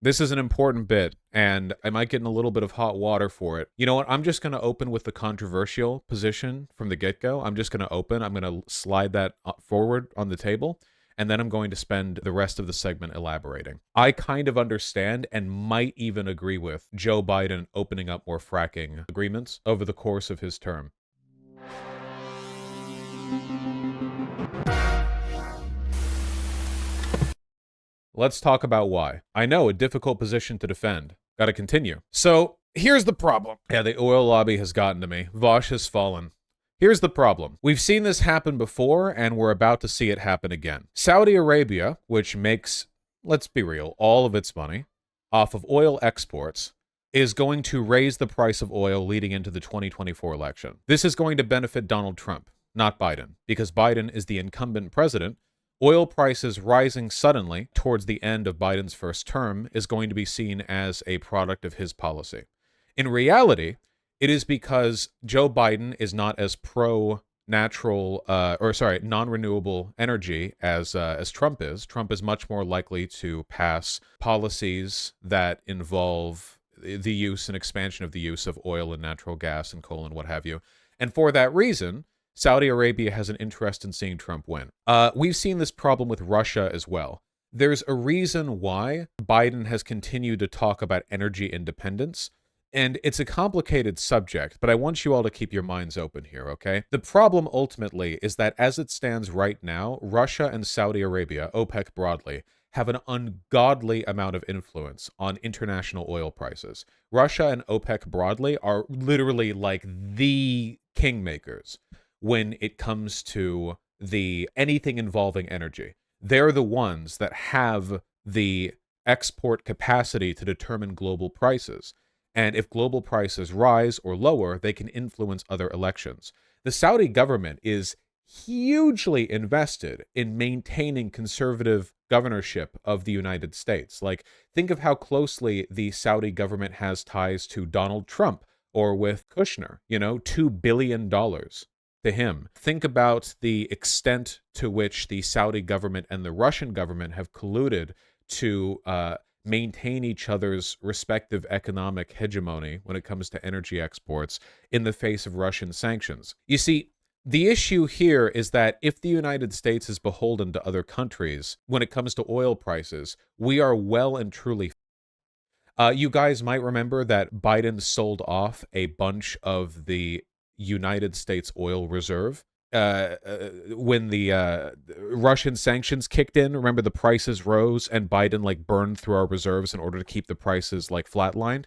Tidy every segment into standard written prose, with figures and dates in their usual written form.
This is an important bit, and I might get in a little bit of hot water for it. You know what? I'm just going to open with the controversial position from the get-go. I'm just going to open. I'm going to slide that forward on the table, and then I'm going to spend the rest of the segment elaborating. I kind of understand and might even agree with Joe Biden opening up more fracking agreements over the course of his term. Let's talk about why. I know, a difficult position to defend. Gotta continue. So, here's the problem. Yeah, the oil lobby has gotten to me. Vosh has fallen. Here's the problem. We've seen this happen before, and we're about to see it happen again. Saudi Arabia, which makes, let's be real, all of its money off of oil exports, is going to raise the price of oil leading into the 2024 election. This is going to benefit Donald Trump, not Biden, because Biden is the incumbent president. Oil prices rising suddenly towards the end of Biden's first term is going to be seen as a product of his policy. In reality, it is because Joe Biden is not as non-renewable energy as Trump is. Trump is much more likely to pass policies that involve the use and expansion of the use of oil and natural gas and coal and what have you. And for that reason, Saudi Arabia has an interest in seeing Trump win. We've seen this problem with Russia as well. There's a reason why Biden has continued to talk about energy independence, and it's a complicated subject, but I want you all to keep your minds open here, okay? The problem ultimately is that as it stands right now, Russia and Saudi Arabia, OPEC broadly, have an ungodly amount of influence on international oil prices. Russia and OPEC broadly are literally like the kingmakers when it comes to anything involving energy. They're the ones that have the export capacity to determine global prices. And if global prices rise or lower, they can influence other elections. The Saudi government is hugely invested in maintaining conservative governorship of the United States. Like, think of how closely the Saudi government has ties to Donald Trump or with Kushner, $2 billion to him. Think about the extent to which the Saudi government and the Russian government have colluded to maintain each other's respective economic hegemony when it comes to energy exports in the face of Russian sanctions. You see, the issue here is that if the United States is beholden to other countries when it comes to oil prices, we are well and truly. You guys might remember that Biden sold off a bunch of the United States oil reserve when the Russian sanctions kicked in. Remember, the prices rose and Biden burned through our reserves in order to keep the prices flatlined.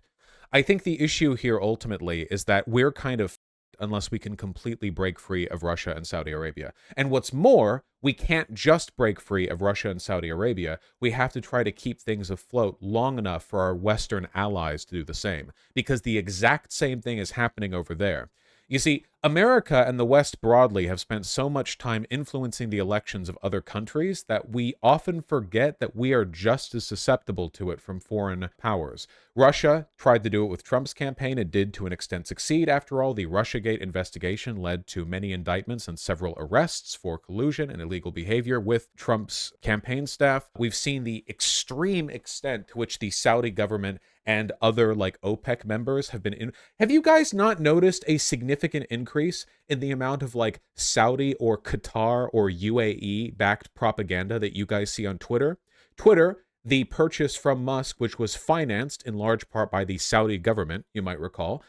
I think the issue here ultimately is that we're kind of unless we can completely break free of Russia and Saudi Arabia. And what's more, we can't just break free of Russia and Saudi Arabia. We have to try to keep things afloat long enough for our Western allies to do the same, because the exact same thing is happening over there. You see, America and the West broadly have spent so much time influencing the elections of other countries that we often forget that we are just as susceptible to it from foreign powers. Russia tried to do it with Trump's campaign and did to an extent succeed. After all, the Russiagate investigation led to many indictments and several arrests for collusion and illegal behavior with Trump's campaign staff. We've seen the extreme extent to which the Saudi government and other OPEC members have been in. Have you guys not noticed a significant increase in the amount of Saudi or Qatar or UAE backed propaganda that you guys see on Twitter? Twitter, the purchase from Musk, which was financed in large part by the Saudi government, you might recall.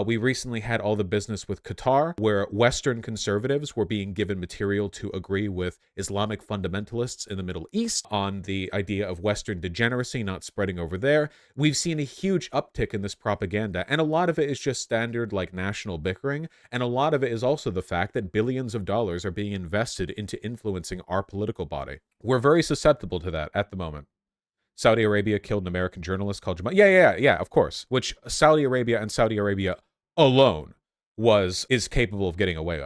We recently had all the business with Qatar, where Western conservatives were being given material to agree with Islamic fundamentalists in the Middle East on the idea of Western degeneracy not spreading over there. We've seen a huge uptick in this propaganda, and a lot of it is just standard national bickering, and a lot of it is also the fact that billions of dollars are being invested into influencing our political body. We're very susceptible to that at the moment. Saudi Arabia killed an American journalist called Jamal. Yeah, of course. Which Saudi Arabia and Saudi Arabia alone is capable of getting away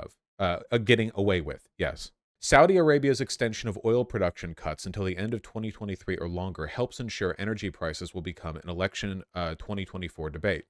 with. Yes. Saudi Arabia's extension of oil production cuts until the end of 2023 or longer helps ensure energy prices will become an election 2024 debate.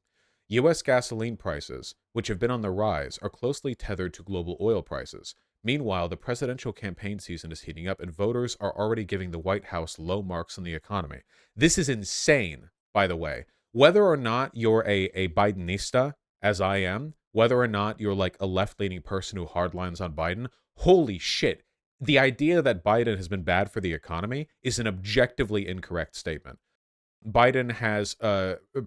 U.S. gasoline prices, which have been on the rise, are closely tethered to global oil prices. Meanwhile, the presidential campaign season is heating up, and voters are already giving the White House low marks on the economy. This is insane, by the way. Whether or not you're a Bidenista, as I am, whether or not you're like a left-leaning person who hardlines on Biden, holy shit. The idea that Biden has been bad for the economy is an objectively incorrect statement. Biden has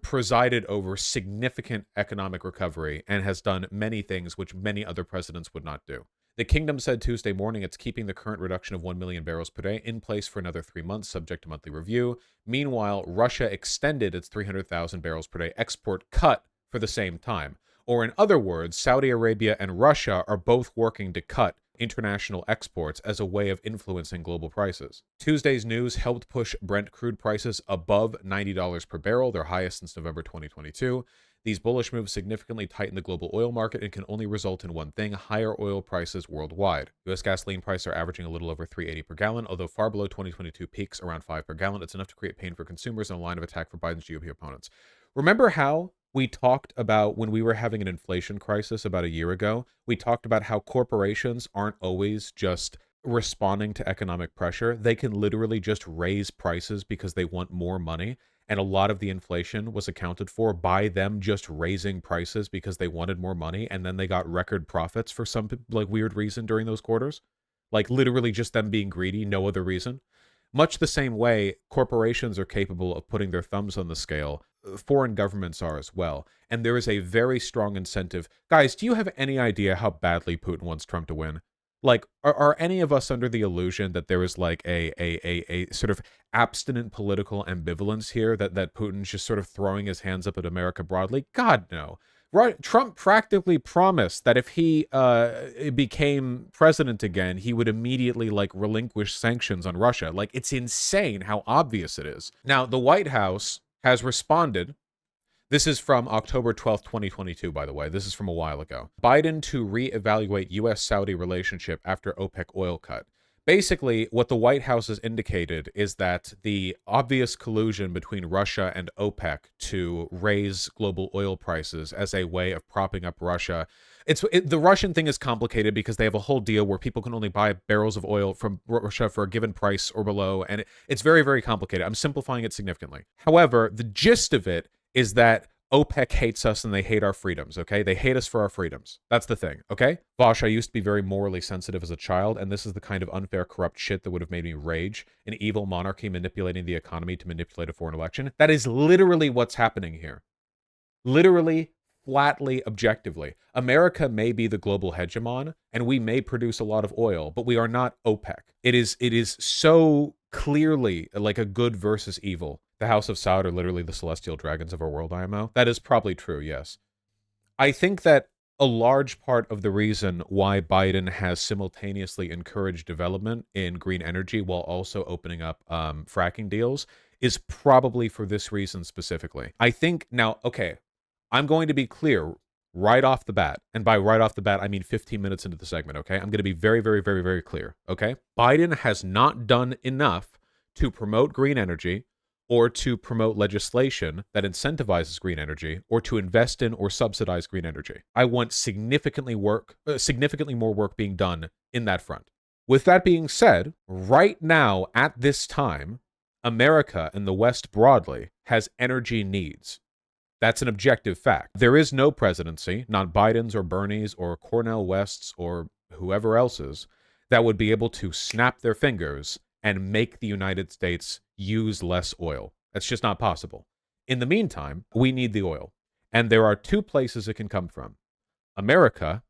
presided over significant economic recovery and has done many things which many other presidents would not do. The kingdom said Tuesday morning it's keeping the current reduction of 1 million barrels per day in place for another 3 months, subject to monthly review. Meanwhile, Russia extended its 300,000 barrels per day export cut for the same time. Or in other words, Saudi Arabia and Russia are both working to cut international exports as a way of influencing global prices. Tuesday's news helped push Brent crude prices above $90 per barrel, their highest since November 2022. These bullish moves significantly tighten the global oil market and can only result in one thing: higher oil prices worldwide. U.S. gasoline prices are averaging a little over $3.80 per gallon, although far below 2022 peaks around $5 per gallon. It's enough to create pain for consumers and a line of attack for Biden's GOP opponents. Remember how we talked about when we were having an inflation crisis about a year ago? We talked about how corporations aren't always just responding to economic pressure. They can literally just raise prices because they want more money. And a lot of the inflation was accounted for by them just raising prices because they wanted more money. And then they got record profits for some like weird reason during those quarters. Like literally just them being greedy, no other reason. Much the same way corporations are capable of putting their thumbs on the scale, foreign governments are as well. And there is a very strong incentive. Guys, do you have any idea how badly Putin wants Trump to win? Like, are any of us under the illusion that there is like a sort of abstinent political ambivalence here, that Putin's just sort of throwing his hands up at America broadly? God, no. Trump practically promised that if he became president again, he would immediately like relinquish sanctions on Russia. Like, it's insane how obvious it is. Now, the White House has responded. This is from October 12th, 2022, by the way. This is from a while ago. Biden to reevaluate U.S.-Saudi relationship after OPEC oil cut. Basically, what the White House has indicated is that the obvious collusion between Russia and OPEC to raise global oil prices as a way of propping up Russia. The Russian thing is complicated because they have a whole deal where people can only buy barrels of oil from Russia for a given price or below, and it's very, very complicated. I'm simplifying it significantly. However, the gist of it is that OPEC hates us and they hate our freedoms, okay? They hate us for our freedoms. That's the thing, okay? Vosh, I used to be very morally sensitive as a child, and this is the kind of unfair, corrupt shit that would have made me rage. An evil monarchy manipulating the economy to manipulate a foreign election. That is literally what's happening here. Literally, flatly, objectively. America may be the global hegemon, and we may produce a lot of oil, but we are not OPEC. It is so clearly like a good versus evil. The House of Saud are literally the celestial dragons of our world, IMO. That is probably true, yes. I think that a large part of the reason why Biden has simultaneously encouraged development in green energy while also opening up fracking deals is probably for this reason specifically. I think now, okay, I'm going to be clear right off the bat. And by right off the bat, I mean 15 minutes into the segment, okay? I'm going to be very, very, very, very clear, okay? Biden has not done enough to promote green energy or to promote legislation that incentivizes green energy, or to invest in or subsidize green energy. I want significantly more work being done in that front. With that being said, right now, at this time, America and the West broadly has energy needs. That's an objective fact. There is no presidency, not Biden's or Bernie's or Cornel West's or whoever else's, that would be able to snap their fingers and make the United States use less oil. That's just not possible. In the meantime, we need the oil. And there are two places it can come from: America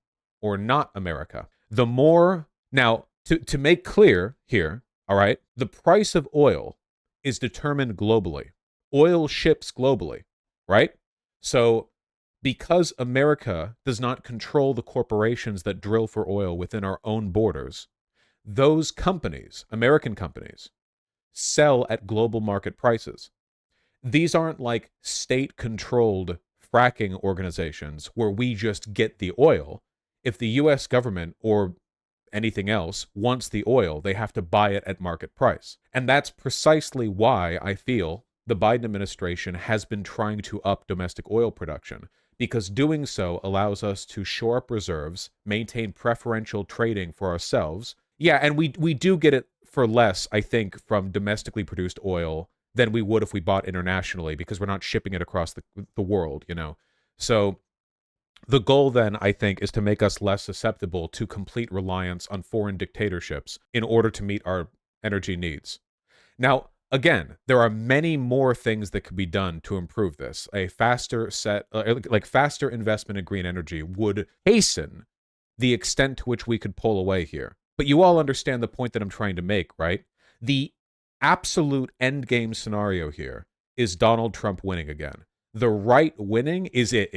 or not America. The more, now, to make clear here, all right, the price of oil is determined globally. Oil ships globally, right? So because America does not control the corporations that drill for oil within our own borders, those companies, American companies, sell at global market prices. These aren't like state-controlled fracking organizations where we just get the oil. If the U.S. government or anything else wants the oil, they have to buy it at market price. And that's precisely why I feel the Biden administration has been trying to up domestic oil production, because doing so allows us to shore up reserves, maintain preferential trading for ourselves. Yeah, and we do get it for less, I think, from domestically produced oil than we would if we bought internationally, because we're not shipping it across the world, you know. So the goal then, I think, is to make us less susceptible to complete reliance on foreign dictatorships in order to meet our energy needs. Now, again, there are many more things that could be done to improve this. A faster faster investment in green energy would hasten the extent to which we could pull away here. But you all understand the point that I'm trying to make, right? The absolute end game scenario here is Donald Trump winning again. The right winning is it.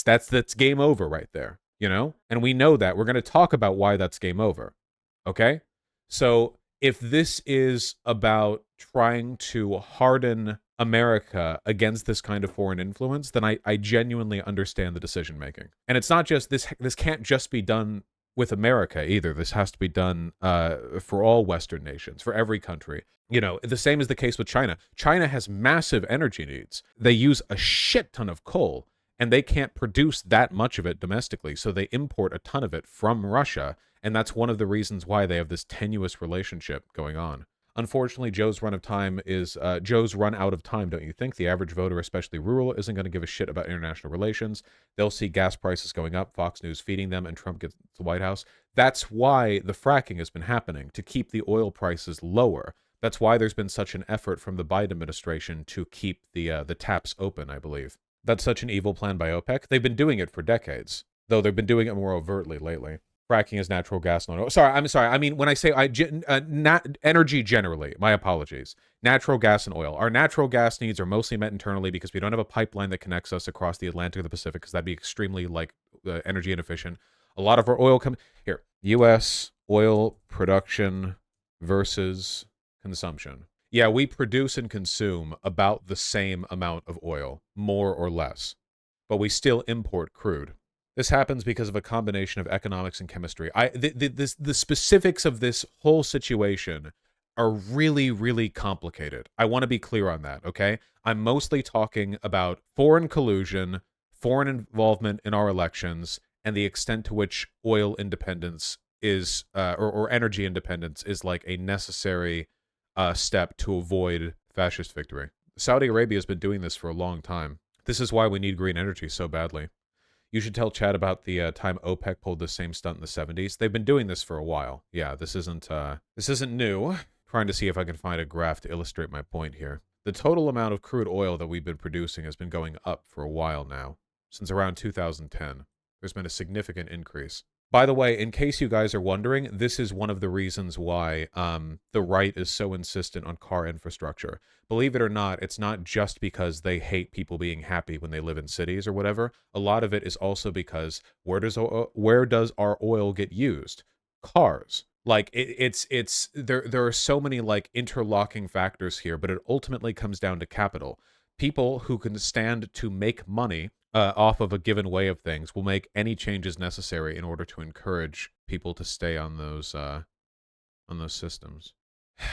That's game over right there, you know? And we know that. We're going to talk about why that's game over. Okay? So if this is about trying to harden America against this kind of foreign influence, then I genuinely understand the decision making. And it's not just this can't just be done with America either. This has to be done for all Western nations, for every country. You know, the same is the case with China. China has massive energy needs. They use a shit ton of coal, and they can't produce that much of it domestically, so they import a ton of it from Russia, and that's one of the reasons why they have this tenuous relationship going on. Unfortunately, Joe's run out of time, don't you think? The average voter, especially rural, isn't going to give a shit about international relations. They'll see gas prices going up, Fox News feeding them, and Trump gets the White House. That's why the fracking has been happening, to keep the oil prices lower. That's why there's been such an effort from the Biden administration to keep the taps open, I believe. That's such an evil plan by OPEC. They've been doing it for decades, though they've been doing it more overtly lately. Fracking is natural gas and oil. Sorry. I mean, when I say energy generally, my apologies. Natural gas and oil. Our natural gas needs are mostly met internally because we don't have a pipeline that connects us across the Atlantic or the Pacific, because that'd be extremely energy inefficient. A lot of our oil comes here. U.S. oil production versus consumption. Yeah, we produce and consume about the same amount of oil, more or less, but we still import crude. This happens because of a combination of economics and chemistry. The specifics of this whole situation are really, really complicated. I want to be clear on that, okay? I'm mostly talking about foreign collusion, foreign involvement in our elections, and the extent to which oil independence is, or energy independence is like a necessary step to avoid fascist victory. Saudi Arabia has been doing this for a long time. This is why we need green energy so badly. You should tell Chad about the time OPEC pulled the same stunt in the 70s. They've been doing this for a while. Yeah, this isn't new. Trying to see if I can find a graph to illustrate my point here. The total amount of crude oil that we've been producing has been going up for a while now. Since around 2010, there's been a significant increase. By the way, in case you guys are wondering, this is one of the reasons why the right is so insistent on car infrastructure. Believe it or not, it's not just because they hate people being happy when they live in cities or whatever. A lot of it is also because where does our oil get used? Cars. Like there are so many like interlocking factors here, but it ultimately comes down to capital. People who can stand to make money off of a given way of things will make any changes necessary in order to encourage people to stay on those systems.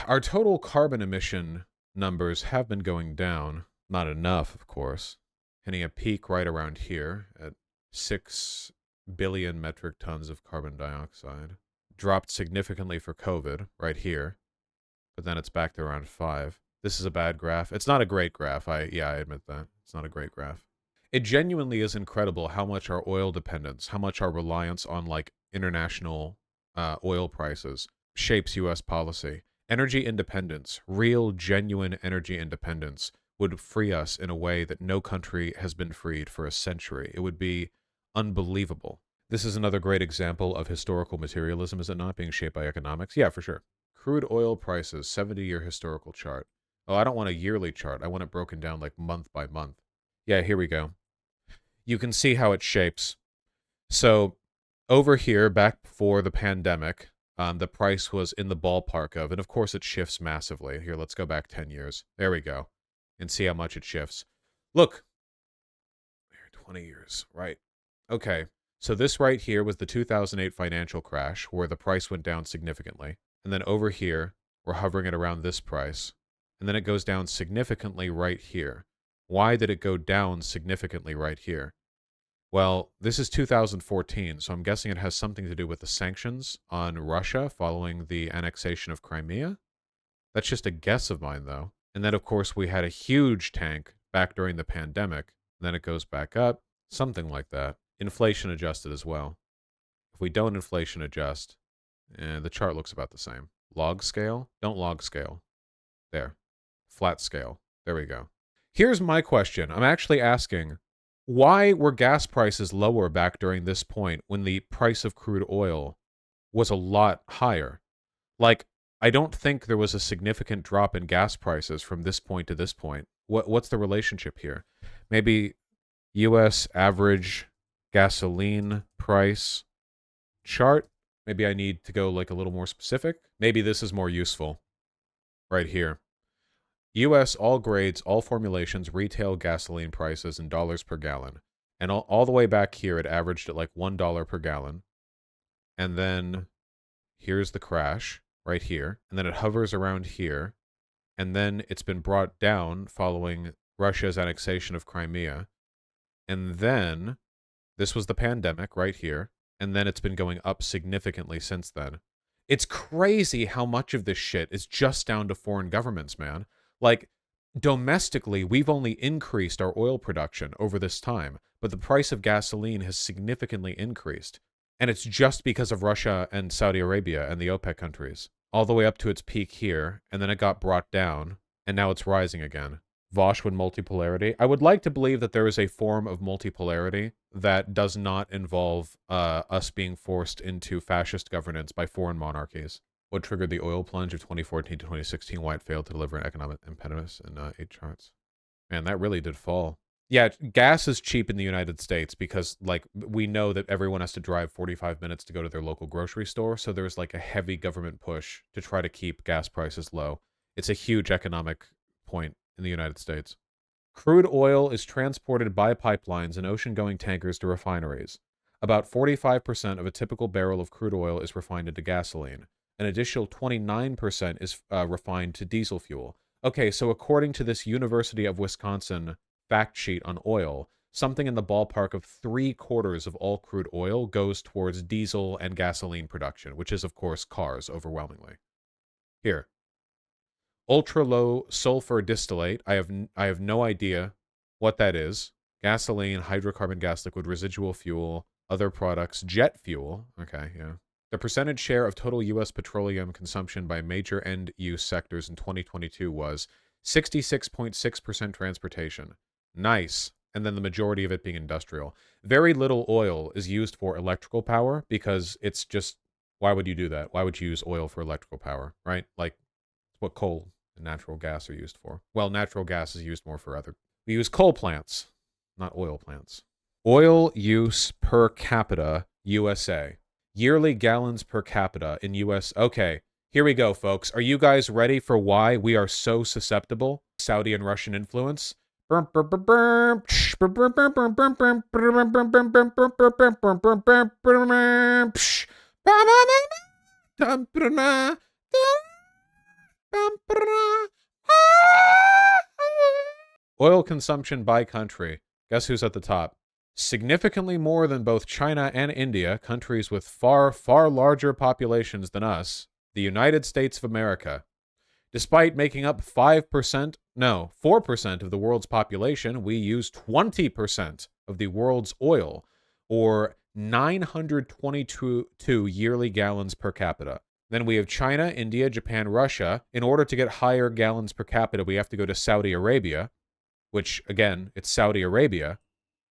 Our total carbon emission numbers have been going down. Not enough, of course. Hitting a peak right around here at 6 billion metric tons of carbon dioxide. Dropped significantly for COVID right here, but then it's back to around 5. This is a bad graph. It's not a great graph. I admit that. It's not a great graph. It genuinely is incredible how much our oil dependence, how much our reliance on like international oil prices shapes U.S. policy. Energy independence, real, genuine energy independence, would free us in a way that no country has been freed for a century. It would be unbelievable. This is another great example of historical materialism, is it not, being shaped by economics? Yeah, for sure. Crude oil prices, 70-year historical chart. Oh, I don't want a yearly chart. I want it broken down like month by month. Yeah, here we go. You can see how it shapes. So over here, back before the pandemic, the price was in the ballpark of, and of course it shifts massively. Here, let's go back 10 years. There we go. And see how much it shifts. Look. 20 years, right. Okay, so this right here was the 2008 financial crash, where the price went down significantly. And then over here, we're hovering at around this price. And then it goes down significantly right here. Why did it go down significantly right here? Well, this is 2014, so I'm guessing it has something to do with the sanctions on Russia following the annexation of Crimea. That's just a guess of mine, though. And then, of course, we had a huge tank back during the pandemic. Then it goes back up, something like that. Inflation adjusted as well. If we don't inflation adjust, the chart looks about the same. Log scale? Don't log scale. There. Flat scale. There we go. Here's my question. I'm actually asking, why were gas prices lower back during this point when the price of crude oil was a lot higher? Like, I don't think there was a significant drop in gas prices from this point to this point. What's the relationship here? Maybe U.S. average gasoline price chart? Maybe I need to go like a little more specific. Maybe this is more useful right here. U.S. all grades, all formulations, retail gasoline prices in dollars per gallon. And all the way back here, it averaged at like $1 per gallon. And then here's the crash right here. And then it hovers around here. And then it's been brought down following Russia's annexation of Crimea. And then this was the pandemic right here. And then it's been going up significantly since then. It's crazy how much of this shit is just down to foreign governments, man. Like, domestically, we've only increased our oil production over this time, but the price of gasoline has significantly increased. And it's just because of Russia and Saudi Arabia and the OPEC countries, all the way up to its peak here, and then it got brought down, and now it's rising again. Vosh with multipolarity. I would like to believe that there is a form of multipolarity that does not involve us being forced into fascist governance by foreign monarchies. What triggered the oil plunge of 2014 to 2016? Why it failed to deliver an economic impetus in 8 charts? Man, that really did fall. Yeah, gas is cheap in the United States because, like, we know that everyone has to drive 45 minutes to go to their local grocery store, so there's, like, a heavy government push to try to keep gas prices low. It's a huge economic point in the United States. Crude oil is transported by pipelines and ocean-going tankers to refineries. About 45% of a typical barrel of crude oil is refined into gasoline. An additional 29% is refined to diesel fuel. Okay, so according to this University of Wisconsin fact sheet on oil, something in the ballpark of 3/4 of all crude oil goes towards diesel and gasoline production, which is, of course, cars overwhelmingly. Here. Ultra-low sulfur distillate. I have no idea what that is. Gasoline, hydrocarbon gas liquid, residual fuel, other products, jet fuel. Okay, yeah. The percentage share of total U.S. petroleum consumption by major end-use sectors in 2022 was 66.6% transportation. Nice. And then the majority of it being industrial. Very little oil is used for electrical power because it's just, why would you do that? Why would you use oil for electrical power, right? Like, it's what coal and natural gas are used for. Well, natural gas is used more for other. We use coal plants, not oil plants. Oil use per capita, USA. Yearly gallons per capita in US. Okay, here we go, folks. Are you guys ready for why we are so susceptible? Saudi and Russian influence. Oil consumption by country. Guess who's at the top? Significantly more than both China and India, countries with far, far larger populations than us, the United States of America. Despite making up 4% of the world's population, we use 20% of the world's oil, or 922 yearly gallons per capita. Then we have China, India, Japan, Russia. In order to get higher gallons per capita, we have to go to Saudi Arabia, which, again, it's Saudi Arabia.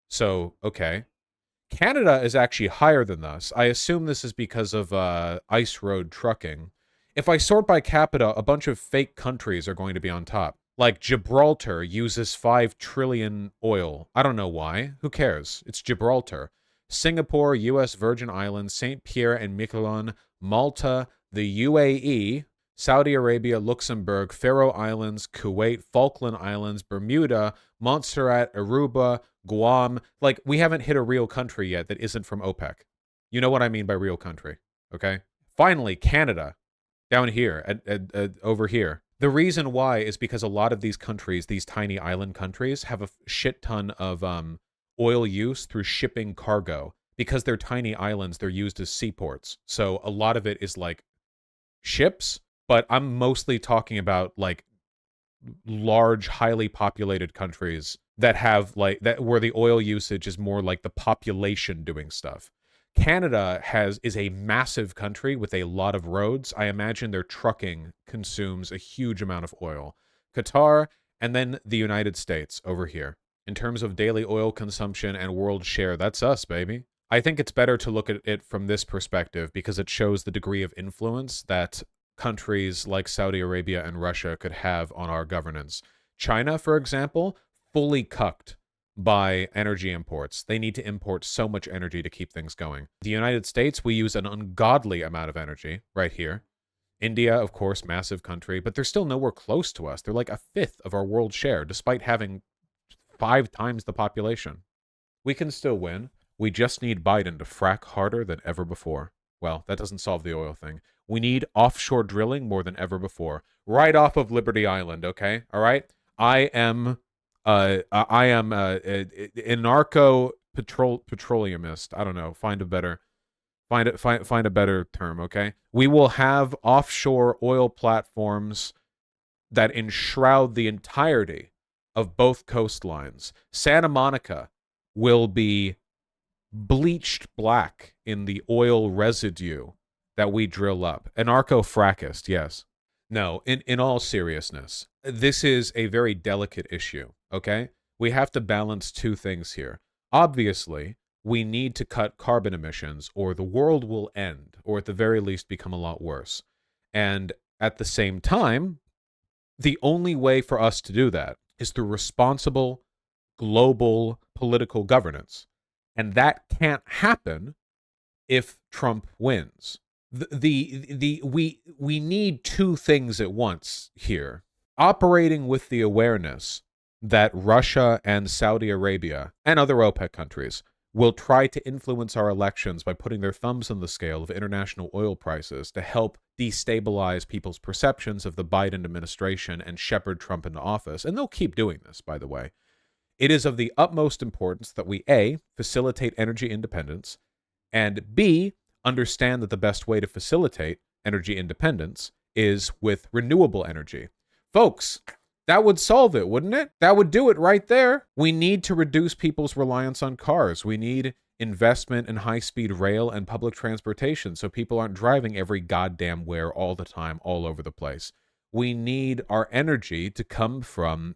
So, okay. Canada is actually higher than us. I assume this is because of ice road trucking. If I sort by capita, a bunch of fake countries are going to be on top. Like Gibraltar uses 5 trillion oil. I don't know why. Who cares? It's Gibraltar. Singapore, U.S. Virgin Islands, St. Pierre and Miquelon, Malta, the UAE, Saudi Arabia, Luxembourg, Faroe Islands, Kuwait, Falkland Islands, Bermuda, Montserrat, Aruba, Guam. Like, we haven't hit a real country yet that isn't from OPEC. You know what I mean by real country, okay? Finally, Canada, down here, over here. The reason why is because a lot of these countries, these tiny island countries, have a shit ton of oil use through shipping cargo. Because they're tiny islands, they're used as seaports. So a lot of it is like ships, but I'm mostly talking about like large, highly populated countries that have like that where the oil usage is more like the population doing stuff. Canada is a massive country with a lot of roads. I imagine their trucking consumes a huge amount of oil. Qatar and then the United States over here. In terms of daily oil consumption and world share, that's us, baby. I think it's better to look at it from this perspective because it shows the degree of influence that countries like Saudi Arabia and Russia could have on our governance. China, for example, fully cucked by energy imports. They need to import so much energy to keep things going. The United States, we use an ungodly amount of energy right here. India, of course, massive country, but they're still nowhere close to us. They're like a fifth of our world share, despite having 5 times the population. We can still win. We just need Biden to frack harder than ever before. Well, that doesn't solve the oil thing. We need offshore drilling more than ever before. Right off of Liberty Island, okay? All right? I am a narco petroleumist. I don't know. Find a better term, okay? We will have offshore oil platforms that enshroud the entirety of both coastlines. Santa Monica will be bleached black in the oil residue that we drill up. Anarcho-frackist, yes. No, in all seriousness, this is a very delicate issue, okay? We have to balance two things here. Obviously, we need to cut carbon emissions or the world will end, or at the very least become a lot worse. And at the same time, the only way for us to do that is through responsible global political governance. And that can't happen if Trump wins. We need two things at once here. Operating with the awareness that Russia and Saudi Arabia and other OPEC countries will try to influence our elections by putting their thumbs on the scale of international oil prices to help destabilize people's perceptions of the Biden administration and shepherd Trump into office. And they'll keep doing this, by the way. It is of the utmost importance that we, A, facilitate energy independence, and B, understand that the best way to facilitate energy independence is with renewable energy. Folks, that would solve it, wouldn't it? That would do it right there. We need to reduce people's reliance on cars. We need investment in high-speed rail and public transportation so people aren't driving every goddamn where all the time, all over the place. We need our energy to come from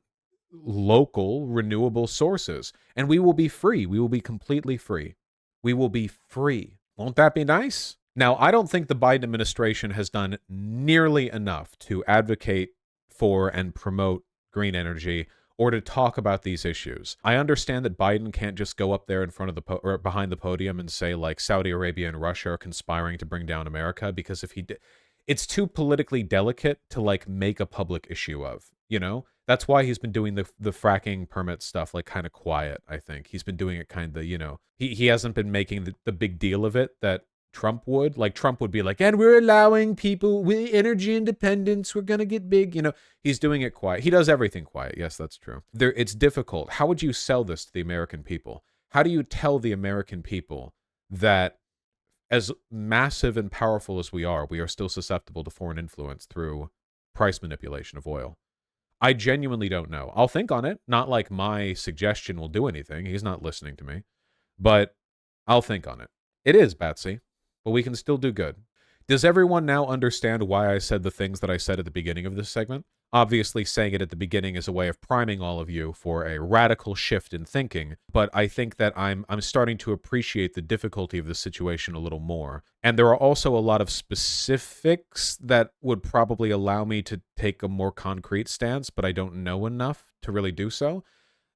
local renewable sources, and we will be free. We will be completely free. We will be free. Won't that be nice? Now, I don't think the Biden administration has done nearly enough to advocate for and promote green energy or to talk about these issues. I understand that Biden can't just go up there in front of or behind the podium and say like Saudi Arabia and Russia are conspiring to bring down America, because if he did, it's too politically delicate to like make a public issue of, you know? That's why he's been doing the fracking permit stuff like kind of quiet, I think. He's been doing it kind of, you know, he hasn't been making the big deal of it that Trump would. Like Trump would be like, and we're allowing people with energy independence, we're going to get big, you know. He's doing it quiet. He does everything quiet. Yes, that's true. It's difficult. How would you sell this to the American people? How do you tell the American people that as massive and powerful as we are still susceptible to foreign influence through price manipulation of oil? I genuinely don't know. I'll think on it. Not like my suggestion will do anything. He's not listening to me. But I'll think on it. It is, Batsy. But we can still do good. Does everyone now understand why I said the things that I said at the beginning of this segment? Obviously, saying it at the beginning is a way of priming all of you for a radical shift in thinking, but I think that I'm starting to appreciate the difficulty of the situation a little more. And there are also a lot of specifics that would probably allow me to take a more concrete stance, but I don't know enough to really do so.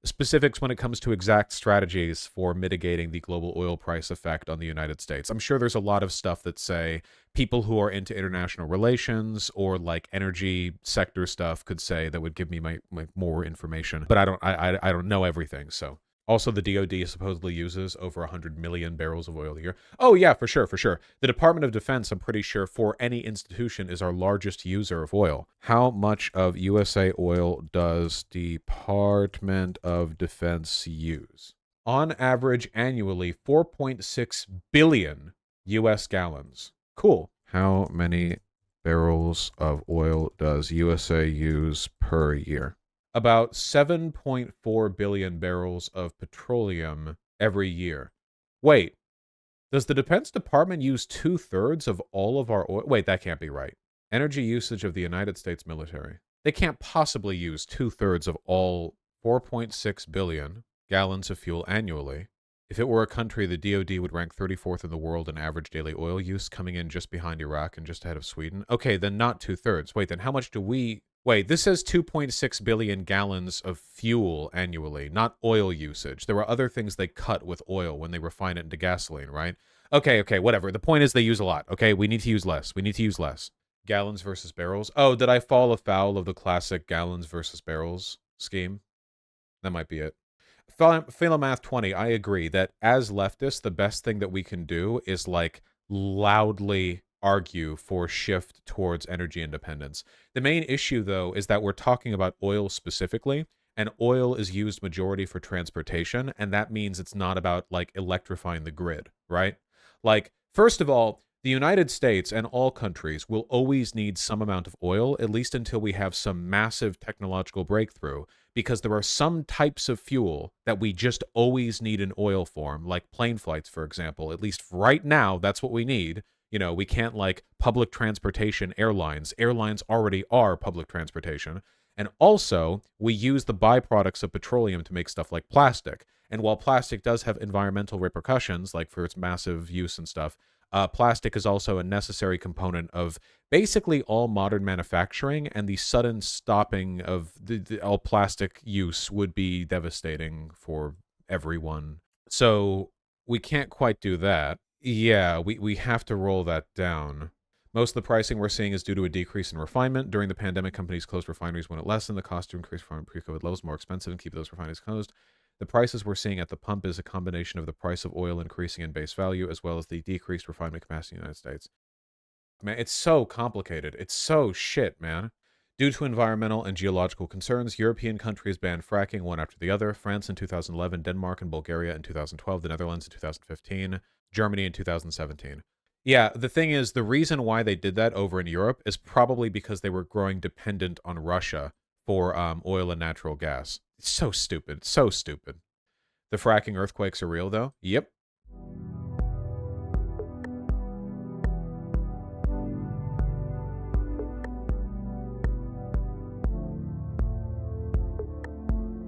Specifics when it comes to exact strategies for mitigating the global oil price effect on the United States. I'm sure there's a lot of stuff that say people who are into international relations or like energy sector stuff could say that would give me my more information, but I don't know everything. So also the DoD supposedly uses over 100 million barrels of oil a year. Oh yeah, for sure. The Department of Defense, I'm pretty sure for any institution, is our largest user of oil. How much of USA oil does Department of Defense use? On average, annually, 4.6 billion US gallons. Cool. How many barrels of oil does USA use per year? About 7.4 billion barrels of petroleum every year. Wait, does the Defense Department use 2/3 of all of our oil? Wait, that can't be right. Energy usage of the United States military. They can't possibly use 2/3 of all 4.6 billion gallons of fuel annually. If it were a country, the DoD would rank 34th in the world in average daily oil use, coming in just behind Iraq and just ahead of Sweden. Okay, then not 2/3. Wait, then how much do we... Wait, this says 2.6 billion gallons of fuel annually, not oil usage. There were other things they cut with oil when they refine it into gasoline, right? Okay, whatever. The point is they use a lot, okay? We need to use less. We need to use less. Gallons versus barrels. Oh, did I fall afoul of the classic gallons versus barrels scheme? That might be it. Philomath 20, I agree that as leftists, the best thing that we can do is like loudly argue for shift towards energy independence. The main issue, though, is that we're talking about oil specifically, and oil is used majority for transportation, and that means it's not about like electrifying the grid, right? Like, first of all, the United States and all countries will always need some amount of oil, at least until we have some massive technological breakthrough, because there are some types of fuel that we just always need in oil form, like plane flights, for example. At least right now, that's what we need. You know, we can't like public transportation airlines. Airlines already are public transportation. And also, we use the byproducts of petroleum to make stuff like plastic. And while plastic does have environmental repercussions, like for its massive use and stuff, plastic is also a necessary component of basically all modern manufacturing, and the sudden stopping of all plastic use would be devastating for everyone. So we can't quite do that. Yeah, we have to roll that down. Most of the pricing we're seeing is due to a decrease in refinement. During the pandemic, companies closed refineries when it lessened. The cost to increase from pre-COVID levels more expensive and keep those refineries closed. The prices we're seeing at the pump is a combination of the price of oil increasing in base value as well as the decreased refinement capacity in the United States. Man, it's so complicated. It's so shit, man. Due to environmental and geological concerns, European countries banned fracking one after the other. France in 2011, Denmark and Bulgaria in 2012, the Netherlands in 2015, Germany in 2017. Yeah, the thing is, the reason why they did that over in Europe is probably because they were growing dependent on Russia for oil and natural gas. It's so stupid. So stupid. The fracking earthquakes are real, though? Yep.